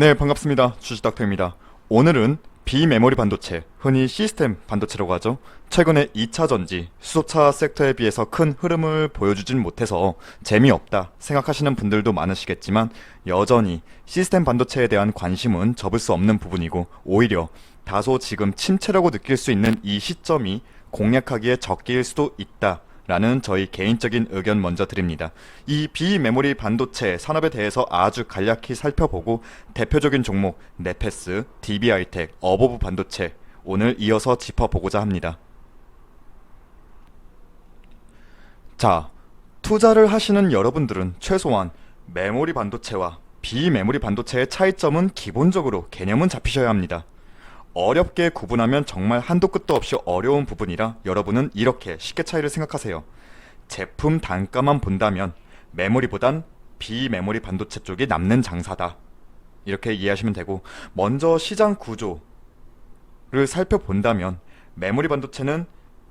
네, 반갑습니다. 주식닥터입니다. 오늘은 비메모리 반도체, 흔히 시스템 반도체라고 하죠. 최근에 2차 전지, 수소차 섹터에 비해서 큰 흐름을 보여주진 못해서 재미없다 생각하시는 분들도 많으시겠지만 여전히 시스템 반도체에 대한 관심은 접을 수 없는 부분이고, 오히려 다소 지금 침체라고 느낄 수 있는 이 시점이 공략하기에 적기일 수도 있다 라는 저희 개인적인 의견 먼저 드립니다. 이 비메모리 반도체 산업에 대해서 아주 간략히 살펴보고 대표적인 종목 네페스, DB하이텍, 어버브 반도체 오늘 이어서 짚어보고자 합니다. 자, 투자를 하시는 여러분들은 최소한 메모리 반도체와 비메모리 반도체의 차이점은 기본적으로 개념은 잡히셔야 합니다. 어렵게 구분하면 정말 한도 끝도 없이 어려운 부분이라 여러분은 이렇게 쉽게 차이를 생각하세요. 제품 단가만 본다면 메모리보단 비메모리 반도체 쪽이 남는 장사다, 이렇게 이해하시면 되고, 먼저 시장 구조를 살펴본다면 메모리 반도체는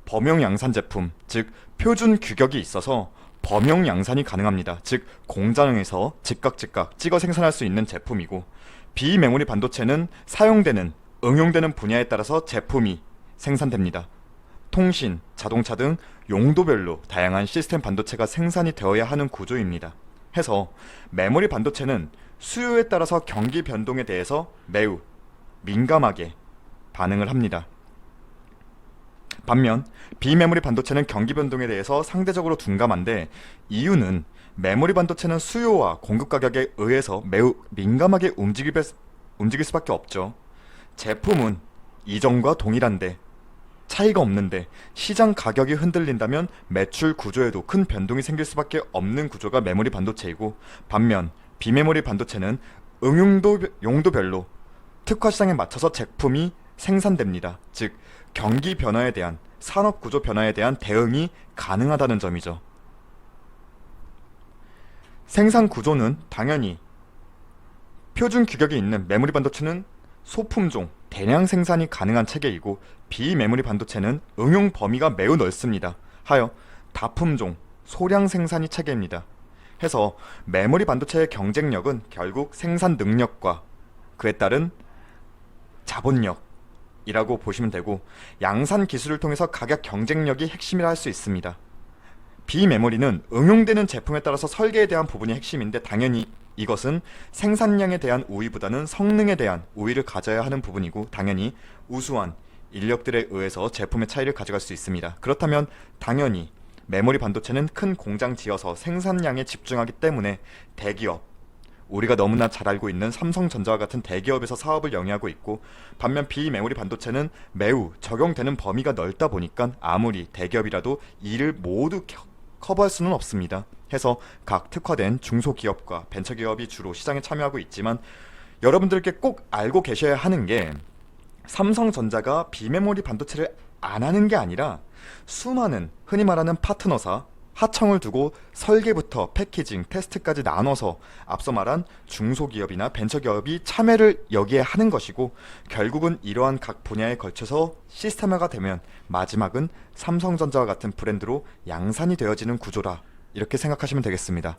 범용 양산 제품, 즉 표준 규격이 있어서 범용 양산이 가능합니다. 즉 공장에서 즉각 찍어 생산할 수 있는 제품이고, 비메모리 반도체는 사용되는 응용되는 분야에 따라서 제품이 생산됩니다. 통신, 자동차 등 용도별로 다양한 시스템 반도체가 생산이 되어야 하는 구조입니다. 해서 메모리 반도체는 수요에 따라서 경기 변동에 대해서 매우 민감하게 반응을 합니다. 반면 비메모리 반도체는 경기 변동에 대해서 상대적으로 둔감한데, 이유는 메모리 반도체는 수요와 공급 가격에 의해서 매우 민감하게 움직일 수밖에 없죠. 제품은 이전과 동일한데, 차이가 없는데 시장 가격이 흔들린다면 매출 구조에도 큰 변동이 생길 수밖에 없는 구조가 메모리 반도체이고, 반면 비메모리 반도체는 용도별로 특화 시장에 맞춰서 제품이 생산됩니다. 즉 경기 변화에 대한, 산업 구조 변화에 대한 대응이 가능하다는 점이죠. 생산 구조는 당연히 표준 규격이 있는 메모리 반도체는 소품종, 대량 생산이 가능한 체계이고, 비메모리 반도체는 응용 범위가 매우 넓습니다. 하여 다품종, 소량 생산이 체계입니다. 해서 메모리 반도체의 경쟁력은 결국 생산 능력과 그에 따른 자본력이라고 보시면 되고, 양산 기술을 통해서 가격 경쟁력이 핵심이라 할 수 있습니다. 비메모리는 응용되는 제품에 따라서 설계에 대한 부분이 핵심인데, 당연히 이것은 생산량에 대한 우위보다는 성능에 대한 우위를 가져야 하는 부분이고, 당연히 우수한 인력들에 의해서 제품의 차이를 가져갈 수 있습니다. 그렇다면 당연히 메모리 반도체는 큰 공장 지어서 생산량에 집중하기 때문에 대기업, 우리가 너무나 잘 알고 있는 삼성전자와 같은 대기업에서 사업을 영위하고 있고, 반면 비메모리 반도체는 매우 적용되는 범위가 넓다 보니까 아무리 대기업이라도 이를 모두 커버할 수는 없습니다. 해서 각 특화된 중소기업과 벤처기업이 주로 시장에 참여하고 있지만, 여러분들께 꼭 알고 계셔야 하는 게, 삼성전자가 비메모리 반도체를 안 하는 게 아니라 수많은 흔히 말하는 파트너사, 하청을 두고 설계부터 패키징, 테스트까지 나눠서 앞서 말한 중소기업이나 벤처기업이 참여를 여기에 하는 것이고, 결국은 이러한 각 분야에 걸쳐서 시스템화가 되면 마지막은 삼성전자와 같은 브랜드로 양산이 되어지는 구조라, 이렇게 생각하시면 되겠습니다.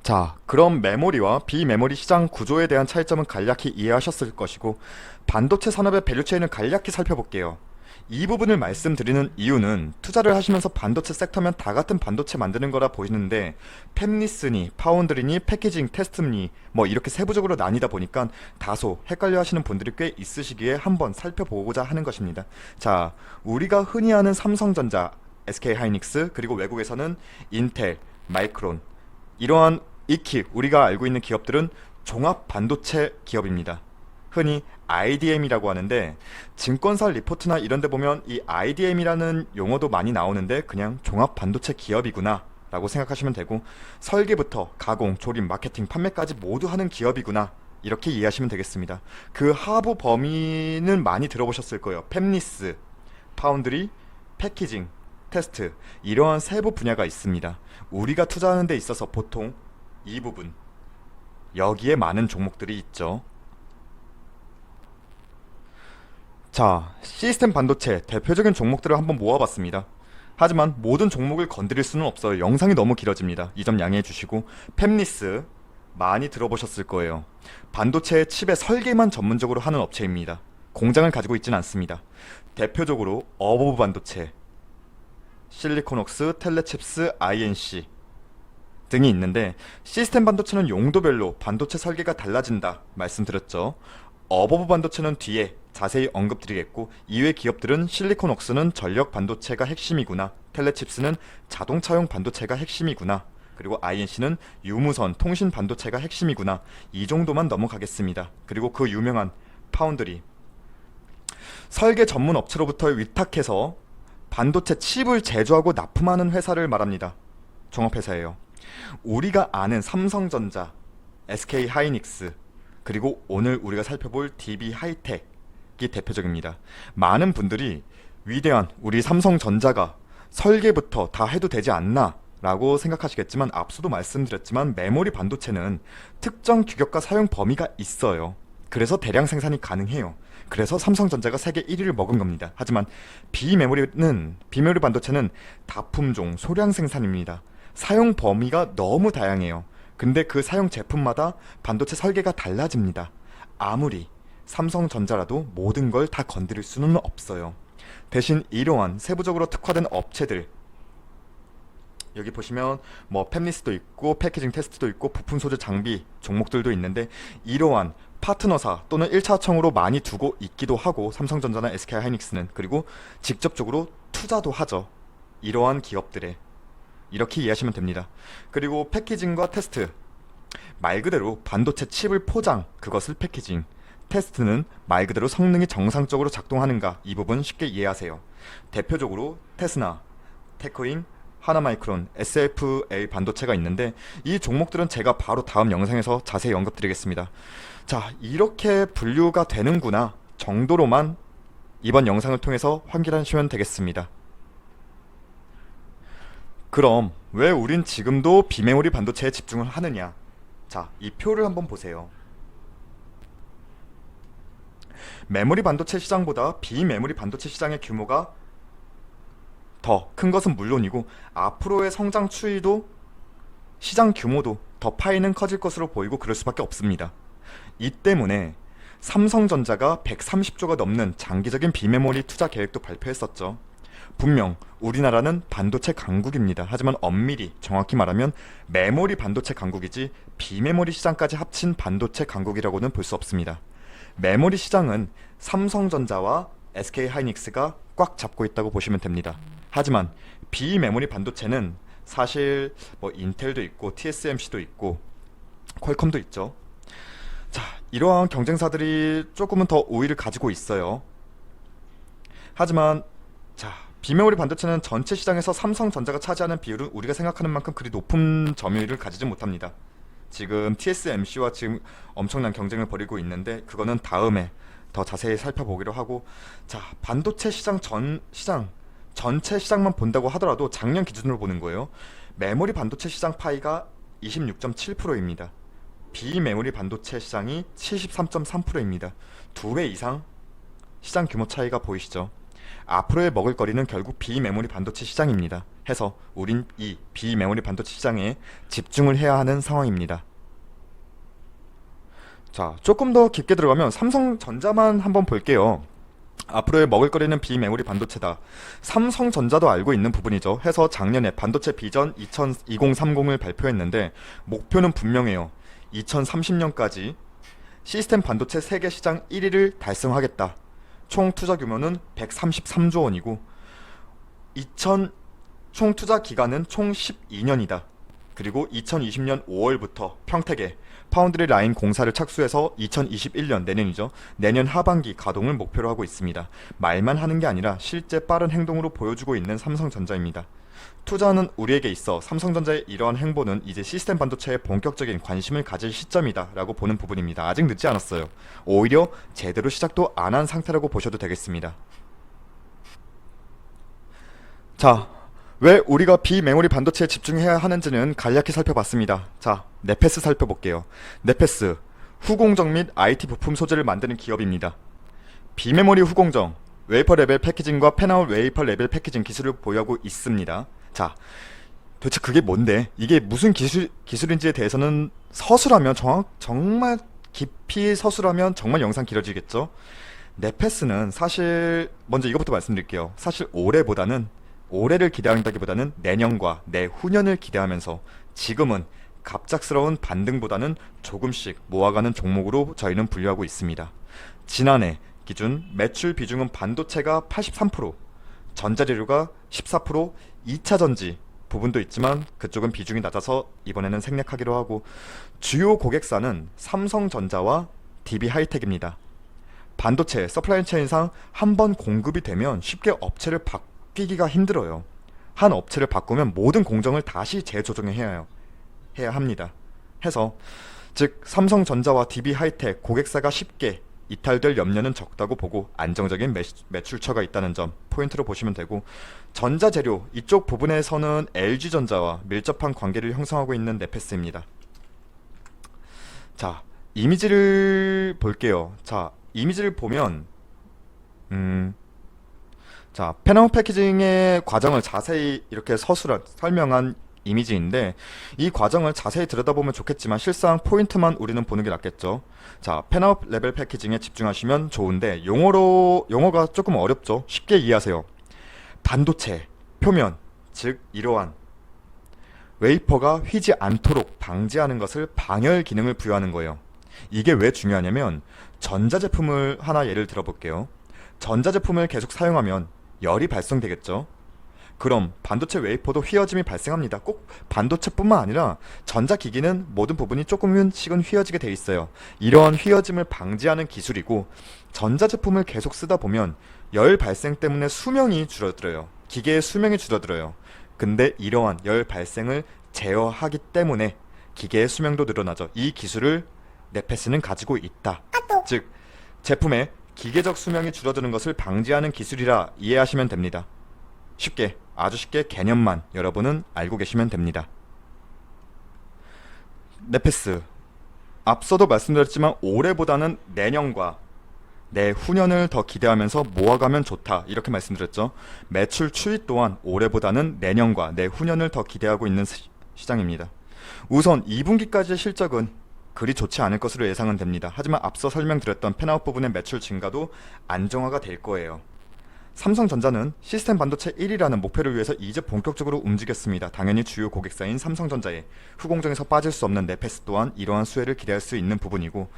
자, 그럼 메모리와 비메모리 시장 구조에 대한 차이점은 간략히 이해하셨을 것이고, 반도체 산업의 밸류체인을 간략히 살펴볼게요. 이 부분을 말씀드리는 이유는 투자를 하시면서 반도체 섹터면 다 같은 반도체 만드는 거라 보이는데, 팹리스니 파운드리니 패키징 테스트니 뭐 이렇게 세부적으로 나뉘다 보니까 다소 헷갈려 하시는 분들이 꽤 있으시기에 한번 살펴보고자 하는 것입니다. 자, 우리가 흔히 아는 삼성전자, SK하이닉스, 그리고 외국에서는 인텔, 마이크론, 이러한 익히 우리가 알고 있는 기업들은 종합 반도체 기업입니다. 흔히 IDM이라고 하는데, 증권사 리포트나 이런 데 보면 이 IDM이라는 용어도 많이 나오는데 그냥 종합 반도체 기업이구나 라고 생각하시면 되고, 설계부터 가공, 조립, 마케팅, 판매까지 모두 하는 기업이구나, 이렇게 이해하시면 되겠습니다. 그 하부 범위는 많이 들어보셨을 거예요. 팹리스, 파운드리, 패키징, 테스트, 이러한 세부 분야가 있습니다. 우리가 투자하는 데 있어서 보통 이 부분, 여기에 많은 종목들이 있죠. 자, 시스템 반도체 대표적인 종목들을 한번 모아봤습니다. 하지만 모든 종목을 건드릴 수는 없어요. 영상이 너무 길어집니다. 이 점 양해해 주시고, 팹리스, 많이 들어보셨을 거예요. 반도체 칩의 설계만 전문적으로 하는 업체입니다. 공장을 가지고 있지는 않습니다. 대표적으로 어버브 반도체, 실리콘웍스, 텔레칩스, INC 등이 있는데, 시스템 반도체는 용도별로 반도체 설계가 달라진다 말씀드렸죠. 어버브 반도체는 뒤에 자세히 언급드리겠고, 이외 기업들은 실리콘웍스는 전력 반도체가 핵심이구나, 텔레칩스는 자동차용 반도체가 핵심이구나, 그리고 INC는 유무선 통신 반도체가 핵심이구나, 이 정도만 넘어가겠습니다. 그리고 그 유명한 파운드리, 설계 전문 업체로부터 위탁해서 반도체 칩을 제조하고 납품하는 회사를 말합니다. 종합회사예요. 우리가 아는 삼성전자, SK 하이닉스, 그리고 오늘 우리가 살펴볼 DB 하이텍이 대표적입니다. 많은 분들이 위대한 우리 삼성전자가 설계부터 다 해도 되지 않나 라고 생각하시겠지만, 앞서도 말씀드렸지만 메모리 반도체는 특정 규격과 사용 범위가 있어요. 그래서 대량 생산이 가능해요. 그래서 삼성전자가 세계 1위를 먹은 겁니다. 하지만 비메모리 반도체는 다품종 소량 생산입니다. 사용 범위가 너무 다양해요. 근데 그 사용 제품마다 반도체 설계가 달라집니다. 아무리 삼성전자라도 모든 걸 다 건드릴 수는 없어요. 대신 이러한 세부적으로 특화된 업체들, 여기 보시면 뭐 팹리스도 있고 패키징 테스트도 있고 부품 소재 장비 종목들도 있는데, 이러한 파트너사 또는 1차청으로 많이 두고 있기도 하고, 삼성전자나 SK 하이닉스는, 그리고 직접적으로 투자도 하죠. 이러한 기업들에. 이렇게 이해하시면 됩니다. 그리고 패키징과 테스트, 말 그대로 반도체 칩을 포장, 그것을 패키징, 테스트는 말 그대로 성능이 정상적으로 작동하는가, 이 부분 쉽게 이해하세요. 대표적으로 테스나, 테크인, 하나마이크론, SFA 반도체가 있는데, 이 종목들은 제가 바로 다음 영상에서 자세히 언급드리겠습니다. 자, 이렇게 분류가 되는구나 정도로만 이번 영상을 통해서 확인하시면 되겠습니다. 그럼 왜 우린 지금도 비메모리 반도체에 집중을 하느냐? 자, 이 표를 한번 보세요. 메모리 반도체 시장보다 비메모리 반도체 시장의 규모가 더 큰 것은 물론이고, 앞으로의 성장 추이도 시장 규모도 더 파이는 커질 것으로 보이고 그럴 수밖에 없습니다. 이 때문에 삼성전자가 130조가 넘는 장기적인 비메모리 투자 계획도 발표했었죠. 분명 우리나라는 반도체 강국입니다. 하지만 엄밀히 정확히 말하면 메모리 반도체 강국이지 비메모리 시장까지 합친 반도체 강국이라고는 볼 수 없습니다. 메모리 시장은 삼성전자와 SK 하이닉스가 꽉 잡고 있다고 보시면 됩니다. 하지만 비메모리 반도체는 사실 뭐 인텔도 있고 TSMC도 있고 퀄컴도 있죠. 자, 이러한 경쟁사들이 조금은 더 우위를 가지고 있어요. 하지만 자, 비메모리 반도체는 전체 시장에서 삼성전자가 차지하는 비율은 우리가 생각하는 만큼 그리 높은 점유율을 가지지 못합니다. 지금 TSMC와 지금 엄청난 경쟁을 벌이고 있는데, 그거는 다음에 더 자세히 살펴보기로 하고, 자, 반도체 시장 전체 시장만 본다고 하더라도 작년 기준으로 보는 거예요. 메모리 반도체 시장 파이가 26.7%입니다. 비메모리 반도체 시장이 73.3%입니다. 2배 이상 시장 규모 차이가 보이시죠? 앞으로의 먹을거리는 결국 비메모리 반도체 시장입니다. 해서 우린 이 비메모리 반도체 시장에 집중을 해야 하는 상황입니다. 자, 조금 더 깊게 들어가면 삼성전자만 한번 볼게요. 앞으로의 먹을거리는 비메모리 반도체다. 삼성전자도 알고 있는 부분이죠. 해서 작년에 반도체 비전 2030을 발표했는데, 목표는 분명해요. 2030년까지 시스템 반도체 세계 시장 1위를 달성하겠다. 총 투자 규모는 133조 원이고 총 투자 기간은 총 12년이다. 그리고 2020년 5월부터 평택에 파운드리 라인 공사를 착수해서 2021년 내년이죠. 내년 하반기 가동을 목표로 하고 있습니다. 말만 하는 게 아니라 실제 빠른 행동으로 보여주고 있는 삼성전자입니다. 투자는 우리에게 있어 삼성전자의 이러한 행보는 이제 시스템 반도체에 본격적인 관심을 가질 시점이다 라고 보는 부분입니다. 아직 늦지 않았어요. 오히려 제대로 시작도 안 한 상태라고 보셔도 되겠습니다. 자, 왜 우리가 비메모리 반도체에 집중해야 하는지는 간략히 살펴봤습니다. 자, 네페스 살펴볼게요. 네페스, 후공정 및 IT 부품 소재를 만드는 기업입니다. 비메모리 후공정, 웨이퍼 레벨 패키징과 팬아웃 웨이퍼 레벨 패키징 기술을 보유하고 있습니다. 자, 도대체 그게 뭔데? 이게 무슨 기술인지에 대해서는 서술하면 정말 깊이 서술하면 정말 영상 길어지겠죠? 네페스는 사실 먼저 이것부터 말씀드릴게요. 사실 올해를 기대한다기보다는 내년과 내후년을 기대하면서 지금은 갑작스러운 반등보다는 조금씩 모아가는 종목으로 저희는 분류하고 있습니다. 지난해 기준 매출 비중은 반도체가 83%, 전자재료가 14%, 2차 전지 부분도 있지만 그쪽은 비중이 낮아서 이번에는 생략하기로 하고, 주요 고객사는 삼성전자와 DB하이텍입니다. 반도체 서플라이 체인상 한번 공급이 되면 쉽게 업체를 바뀌기가 힘들어요. 한 업체를 바꾸면 모든 공정을 다시 재조정해야 합니다. 해서 즉 삼성전자와 DB하이텍 고객사가 쉽게 이탈될 염려는 적다고 보고 안정적인 매출처가 있다는 점 포인트로 보시면 되고, 전자재료 이쪽 부분에서는 LG전자와 밀접한 관계를 형성하고 있는 네페스입니다. 자, 이미지를 볼게요. 자, 이미지를 보면 자, 패널 패키징의 과정을 자세히 이렇게 설명한 이미지인데, 이 과정을 자세히 들여다보면 좋겠지만 실상 포인트만 우리는 보는 게 낫겠죠. 자, 펜업 레벨 패키징에 집중하시면 좋은데, 용어가 조금 어렵죠. 쉽게 이해하세요. 반도체 표면, 즉 이러한 웨이퍼가 휘지 않도록 방지하는 것을 방열 기능을 부여하는 거예요. 이게 왜 중요하냐면, 전자제품을 하나 예를 들어볼게요. 전자제품을 계속 사용하면 열이 발생되겠죠. 그럼 반도체 웨이퍼도 휘어짐이 발생합니다. 꼭 반도체뿐만 아니라 전자기기는 모든 부분이 조금씩은 휘어지게 돼 있어요. 이러한 휘어짐을 방지하는 기술이고, 전자제품을 계속 쓰다 보면 열 발생 때문에 수명이 줄어들어요. 기계의 수명이 줄어들어요. 근데 이러한 열 발생을 제어하기 때문에 기계의 수명도 늘어나죠. 이 기술을 네페스는 가지고 있다. 즉 제품의 기계적 수명이 줄어드는 것을 방지하는 기술이라 이해하시면 됩니다. 쉽게, 아주 쉽게 개념만 여러분은 알고 계시면 됩니다. 네페스, 앞서도 말씀드렸지만 올해보다는 내년과 내후년을 더 기대하면서 모아가면 좋다, 이렇게 말씀드렸죠. 매출 추이 또한 올해보다는 내년과 내후년을 더 기대하고 있는 시장입니다. 우선 2분기까지의 실적은 그리 좋지 않을 것으로 예상은 됩니다. 하지만 앞서 설명드렸던 펜아웃 부분의 매출 증가도 안정화가 될 거예요. 삼성전자는 시스템 반도체 1위라는 목표를 위해서 이제 본격적으로 움직였습니다. 당연히 주요 고객사인 삼성전자의 후공정에서 빠질 수 없는 네페스 또한 이러한 수혜를 기대할 수 있는 부분이고,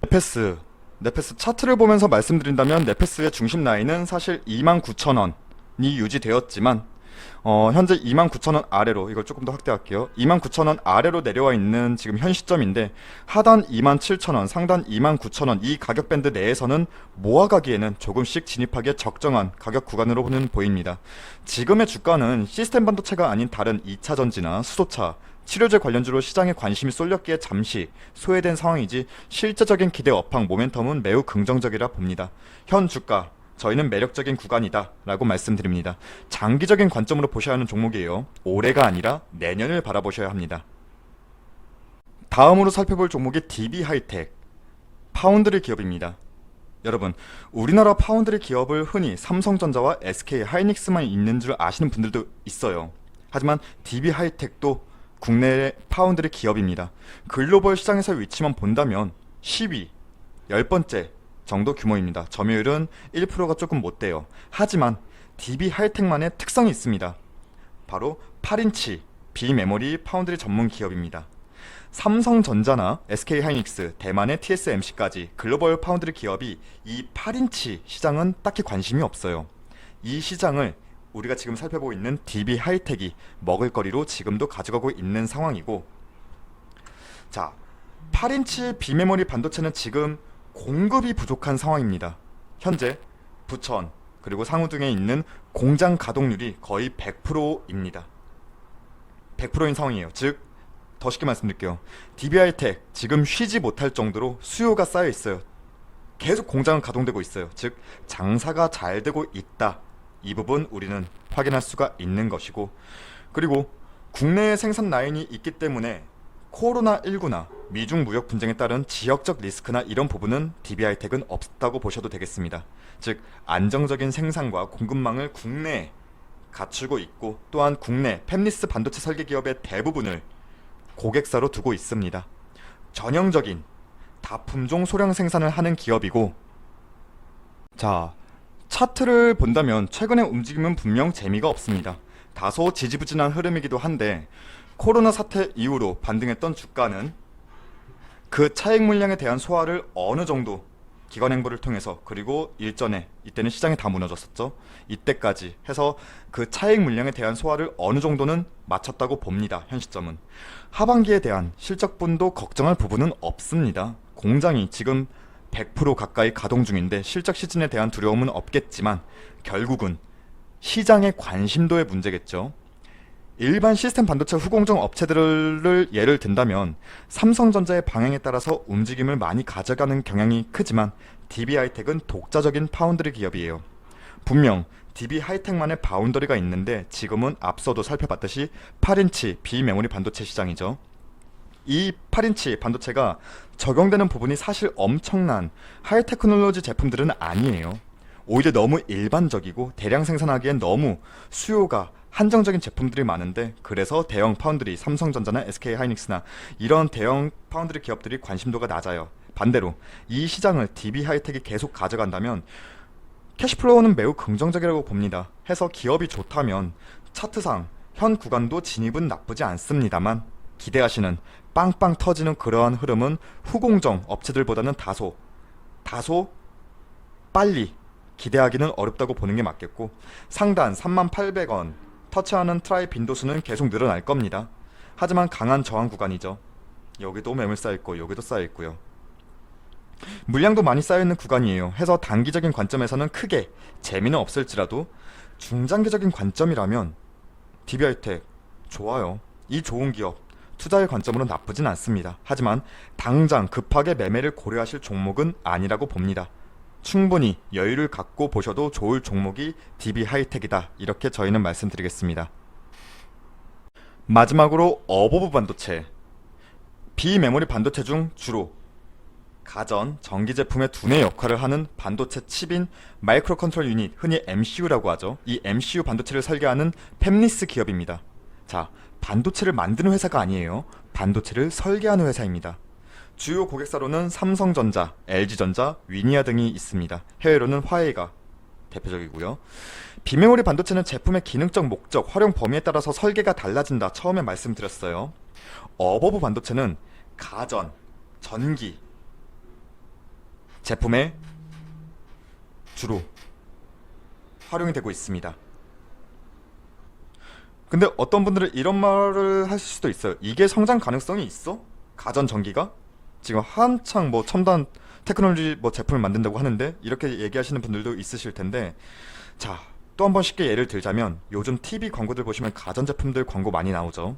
네페스 차트를 보면서 말씀드린다면 네페스의 중심 라인은 사실 29,000원이 유지되었지만 현재 29,000원 아래로, 이걸 조금 더 확대할게요. 29,000원 아래로 내려와 있는 지금 현 시점인데, 하단 27,000원, 상단 29,000원 이 가격 밴드 내에서는 모아가기에는 조금씩 진입하기에 적정한 가격 구간으로는 보입니다. 지금의 주가는 시스템 반도체가 아닌 다른 2차 전지나 수소차, 치료제 관련주로 시장에 관심이 쏠렸기에 잠시 소외된 상황이지, 실제적인 기대 업황 모멘텀은 매우 긍정적이라 봅니다. 현 주가 저희는 매력적인 구간이다 라고 말씀드립니다. 장기적인 관점으로 보셔야 하는 종목이에요. 올해가 아니라 내년을 바라보셔야 합니다. 다음으로 살펴볼 종목이 DB하이텍, 파운드리 기업입니다. 여러분, 우리나라 파운드리 기업을 흔히 삼성전자와 SK하이닉스만 있는 줄 아시는 분들도 있어요. 하지만 DB하이텍도 국내의 파운드리 기업입니다. 글로벌 시장에서 위치만 본다면 10위, 10번째 정도 규모입니다. 점유율은 1%가 조금 못 돼요. 하지만 DB하이텍만의 특성이 있습니다. 바로 8인치 비메모리 파운드리 전문 기업입니다. 삼성전자나 SK하이닉스, 대만의 TSMC까지 글로벌 파운드리 기업이 이 8인치 시장은 딱히 관심이 없어요. 이 시장을 우리가 지금 살펴보고 있는 DB하이텍이 먹을거리로 지금도 가져가고 있는 상황이고, 자, 8인치 비메모리 반도체는 지금 공급이 부족한 상황입니다. 현재 부천 그리고 상우 등에 있는 공장 가동률이 거의 100%입니다. 100%인 상황이에요. 즉, 더 쉽게 말씀드릴게요. DB하이텍 지금 쉬지 못할 정도로 수요가 쌓여 있어요. 계속 공장은 가동되고 있어요. 즉, 장사가 잘 되고 있다. 이 부분 우리는 확인할 수가 있는 것이고, 그리고 국내에 생산 라인이 있기 때문에 코로나19나 미중 무역 분쟁에 따른 지역적 리스크나 이런 부분은 DB하이텍은 없다고 보셔도 되겠습니다. 즉, 안정적인 생산과 공급망을 국내에 갖추고 있고 또한 국내 팹리스 반도체 설계 기업의 대부분을 고객사로 두고 있습니다. 전형적인 다품종 소량 생산을 하는 기업이고, 자, 차트를 본다면 최근의 움직임은 분명 재미가 없습니다. 다소 지지부진한 흐름이기도 한데 코로나 사태 이후로 반등했던 주가는 그 차익 물량에 대한 소화를 어느 정도 기관 행보를 통해서, 그리고 일전에 이때는 시장이 다 무너졌었죠. 이때까지 해서 그 차익 물량에 대한 소화를 어느 정도는 마쳤다고 봅니다. 현 시점은 하반기에 대한 실적분도 걱정할 부분은 없습니다. 공장이 지금 100% 가까이 가동 중인데 실적 시즌에 대한 두려움은 없겠지만 결국은 시장의 관심도의 문제겠죠. 일반 시스템 반도체 후공정 업체들을 예를 든다면 삼성전자의 방향에 따라서 움직임을 많이 가져가는 경향이 크지만 DB하이텍은 독자적인 파운드리 기업이에요. 분명 DB하이텍만의 바운더리가 있는데 지금은 앞서도 살펴봤듯이 8인치 비메모리 반도체 시장이죠. 이 8인치 반도체가 적용되는 부분이 사실 엄청난 하이테크놀로지 제품들은 아니에요. 오히려 너무 일반적이고 대량 생산하기엔 너무 수요가 한정적인 제품들이 많은데, 그래서 대형 파운드리, 삼성전자나 SK하이닉스나 이런 대형 파운드리 기업들이 관심도가 낮아요. 반대로 이 시장을 DB하이텍이 계속 가져간다면 캐시플로우는 매우 긍정적이라고 봅니다. 해서 기업이 좋다면 차트상 현 구간도 진입은 나쁘지 않습니다만 기대하시는 빵빵 터지는 그러한 흐름은 후공정 업체들보다는 다소 빨리 기대하기는 어렵다고 보는 게 맞겠고, 상단 3800원 터치하는 트라이 빈도수는 계속 늘어날 겁니다. 하지만 강한 저항 구간이죠. 여기도 매물 쌓여있고 여기도 쌓여있고요. 물량도 많이 쌓여있는 구간이에요. 해서 단기적인 관점에서는 크게 재미는 없을지라도 중장기적인 관점이라면 DB하이텍 좋아요. 이 좋은 기업 투자의 관점으로 나쁘진 않습니다. 하지만 당장 급하게 매매를 고려하실 종목은 아니라고 봅니다. 충분히 여유를 갖고 보셔도 좋을 종목이 DB하이텍이다. 이렇게 저희는 말씀드리겠습니다. 마지막으로 어버브 반도체. 비메모리 반도체 중 주로 가전, 전기 제품의 두뇌 역할을 하는 반도체 칩인 마이크로 컨트롤 유닛, 흔히 MCU라고 하죠. 이 MCU 반도체를 설계하는 팹리스 기업입니다. 자, 반도체를 만드는 회사가 아니에요. 반도체를 설계하는 회사입니다. 주요 고객사로는 삼성전자, LG전자, 위니아 등이 있습니다. 해외로는 화웨이가 대표적이고요. 비메모리 반도체는 제품의 기능적 목적, 활용 범위에 따라서 설계가 달라진다. 처음에 말씀드렸어요. 어버브 반도체는 가전, 전기 제품에 주로 활용이 되고 있습니다. 근데 어떤 분들은 이런 말을 하실 수도 있어요. 이게 성장 가능성이 있어? 가전 전기가? 지금 한창 뭐 첨단 테크놀로지 뭐 제품을 만든다고 하는데, 이렇게 얘기하시는 분들도 있으실 텐데, 자, 또 한 번 쉽게 예를 들자면 요즘 TV 광고들 보시면 가전제품들 광고 많이 나오죠.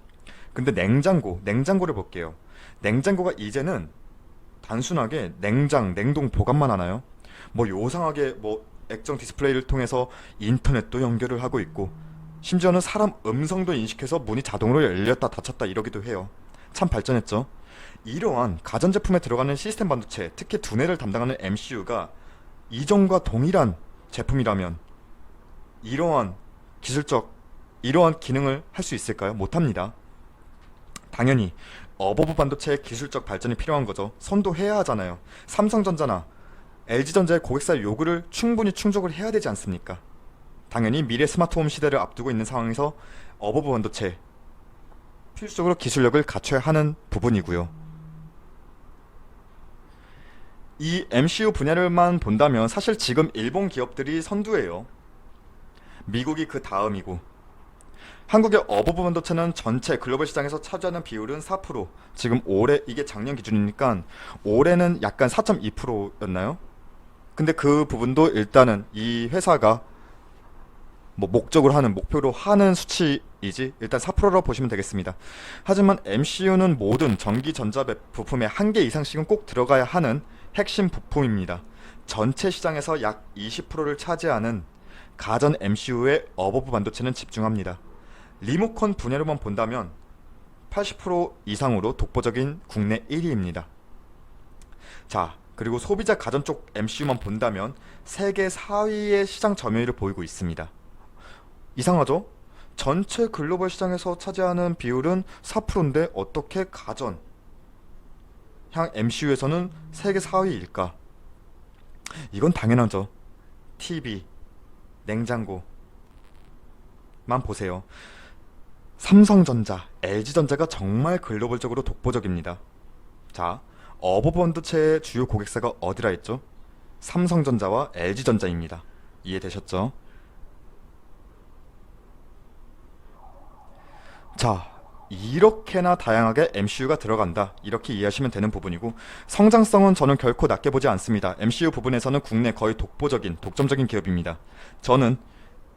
근데 냉장고를 볼게요. 냉장고가 이제는 단순하게 냉동 보관만 하나요? 뭐 요상하게 뭐 액정 디스플레이를 통해서 인터넷도 연결을 하고 있고, 심지어는 사람 음성도 인식해서 문이 자동으로 열렸다 닫혔다 이러기도 해요. 참 발전했죠. 이러한 가전제품에 들어가는 시스템 반도체, 특히 두뇌를 담당하는 MCU가 이전과 동일한 제품이라면 이러한 기능을 할 수 있을까요? 못합니다. 당연히 어버브 반도체의 기술적 발전이 필요한 거죠. 선도해야 하잖아요. 삼성전자나 LG전자의 고객사의 요구를 충분히 충족을 해야 되지 않습니까? 당연히 미래 스마트홈 시대를 앞두고 있는 상황에서 어버브 반도체 필수적으로 기술력을 갖춰야 하는 부분이고요. 이 MCU 분야를만 본다면 사실 지금 일본 기업들이 선두예요. 미국이 그 다음이고, 한국의 어버브 반도체는 전체 글로벌 시장에서 차지하는 비율은 4%. 지금 올해, 이게 작년 기준이니까 올해는 약간 4.2%였나요? 근데 그 부분도 일단은 이 회사가 뭐 목표로 하는 수치이지 일단 4%라고 보시면 되겠습니다. 하지만 MCU는 모든 전기 전자 부품의 1개 이상씩은 꼭 들어가야 하는 핵심 부품입니다. 전체 시장에서 약 20%를 차지하는 가전 MCU의 어버브 반도체는 집중합니다. 리모컨 분야로만 본다면 80% 이상으로 독보적인 국내 1위입니다. 자, 그리고 소비자 가전 쪽 MCU만 본다면 세계 4위의 시장 점유율을 보이고 있습니다. 이상하죠? 전체 글로벌 시장에서 차지하는 비율은 4%인데 어떻게 가전, 향 MCU에서는 세계 4위일까? 이건 당연하죠. TV, 냉장고만 보세요. 삼성전자, LG전자가 정말 글로벌적으로 독보적입니다. 자, 어버번드체의 주요 고객사가 어디라 했죠? 삼성전자와 LG전자입니다. 이해되셨죠? 자, 이렇게나 다양하게 MCU가 들어간다. 이렇게 이해하시면 되는 부분이고, 성장성은 저는 결코 낮게 보지 않습니다. MCU 부분에서는 국내 거의 독보적인, 독점적인 기업입니다. 저는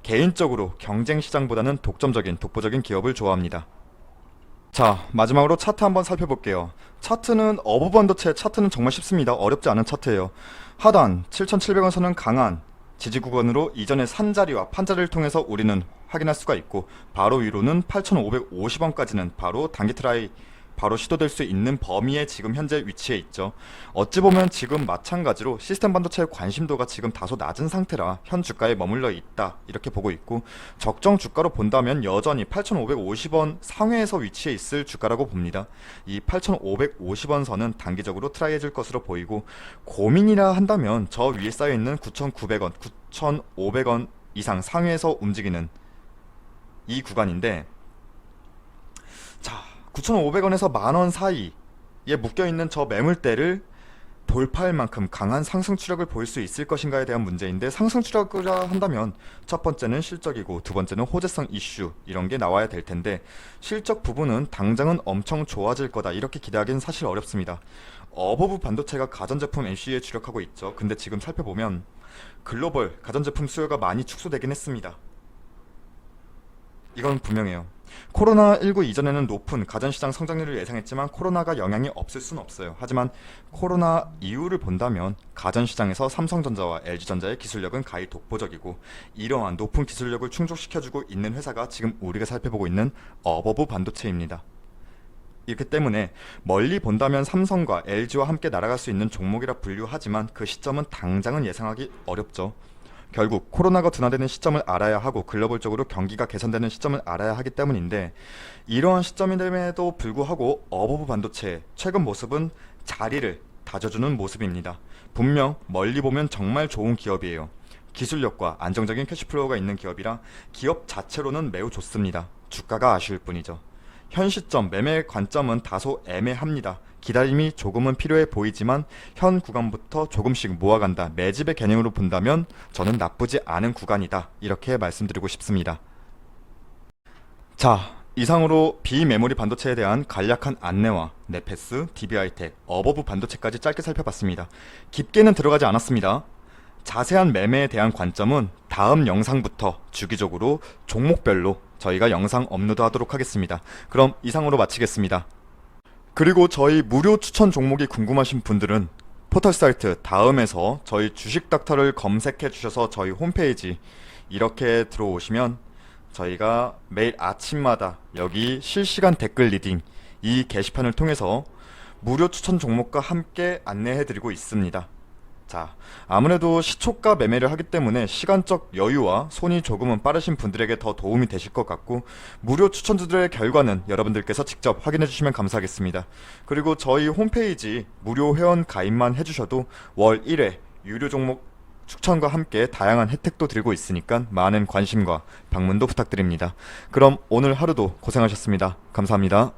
개인적으로 경쟁 시장보다는 독보적인 기업을 좋아합니다. 자, 마지막으로 차트 한번 살펴볼게요. 차트는 어버번더체 차트는 정말 쉽습니다. 어렵지 않은 차트예요. 하단 7,700원 선은 강한 지지 구간으로 이전의 산자리와 판자리를 통해서 우리는 확인할 수가 있고, 바로 위로는 8,550원까지는 바로 단기 트라이 바로 시도될 수 있는 범위에 지금 현재 위치해 있죠. 어찌 보면 지금 마찬가지로 시스템 반도체의 관심도가 지금 다소 낮은 상태라 현 주가에 머물러 있다, 이렇게 보고 있고, 적정 주가로 본다면 여전히 8,550원 상회에서 위치해 있을 주가라고 봅니다. 이 8,550원 선은 단기적으로 트라이해줄 것으로 보이고, 고민이라 한다면 저 위에 쌓여있는 9,900원, 9,500원 이상 상회에서 움직이는 이 구간인데, 자, 9,500원에서 만원 사이에 묶여있는 저 매물대를 돌파할 만큼 강한 상승 추력을 보일 수 있을 것인가에 대한 문제인데, 상승 추력이라 한다면 첫 번째는 실적이고 두 번째는 호재성 이슈, 이런 게 나와야 될 텐데, 실적 부분은 당장은 엄청 좋아질 거다 이렇게 기대하기는 사실 어렵습니다. 어버브 반도체가 가전제품 MCU에 주력하고 있죠. 근데 지금 살펴보면 글로벌 가전제품 수요가 많이 축소되긴 했습니다. 이건 분명해요. 코로나19 이전에는 높은 가전시장 성장률을 예상했지만 코로나가 영향이 없을 순 없어요. 하지만 코로나 이후를 본다면 가전시장에서 삼성전자와 LG전자의 기술력은 가히 독보적이고, 이러한 높은 기술력을 충족시켜주고 있는 회사가 지금 우리가 살펴보고 있는 어버브 반도체입니다. 이렇기 때문에 멀리 본다면 삼성과 LG와 함께 날아갈 수 있는 종목이라 분류하지만 그 시점은 당장은 예상하기 어렵죠. 결국 코로나가 둔화되는 시점을 알아야 하고 글로벌적으로 경기가 개선되는 시점을 알아야 하기 때문인데, 이러한 시점임에도 불구하고 어버브 반도체의 최근 모습은 자리를 다져주는 모습입니다. 분명 멀리 보면 정말 좋은 기업이에요. 기술력과 안정적인 캐시플로우가 있는 기업이라 기업 자체로는 매우 좋습니다. 주가가 아쉬울 뿐이죠. 현 시점 매매 관점은 다소 애매합니다. 기다림이 조금은 필요해 보이지만 현 구간부터 조금씩 모아간다, 매집의 개념으로 본다면 저는 나쁘지 않은 구간이다, 이렇게 말씀드리고 싶습니다. 자, 이상으로 비메모리 반도체에 대한 간략한 안내와 네페스, DB하이텍, 어버브 반도체까지 짧게 살펴봤습니다. 깊게는 들어가지 않았습니다. 자세한 매매에 대한 관점은 다음 영상부터 주기적으로 종목별로 저희가 영상 업로드하도록 하겠습니다. 그럼 이상으로 마치겠습니다. 그리고 저희 무료 추천 종목이 궁금하신 분들은 포털 사이트 다음에서 저희 주식닥터를 검색해 주셔서 저희 홈페이지 이렇게 들어오시면 저희가 매일 아침마다 여기 실시간 댓글 리딩 이 게시판을 통해서 무료 추천 종목과 함께 안내해 드리고 있습니다. 자, 아무래도 시초가 매매를 하기 때문에 시간적 여유와 손이 조금은 빠르신 분들에게 더 도움이 되실 것 같고, 무료 추천주들의 결과는 여러분들께서 직접 확인해 주시면 감사하겠습니다. 그리고 저희 홈페이지 무료 회원 가입만 해주셔도 월 1회 유료 종목 추천과 함께 다양한 혜택도 드리고 있으니까 많은 관심과 방문도 부탁드립니다. 그럼 오늘 하루도 고생하셨습니다. 감사합니다.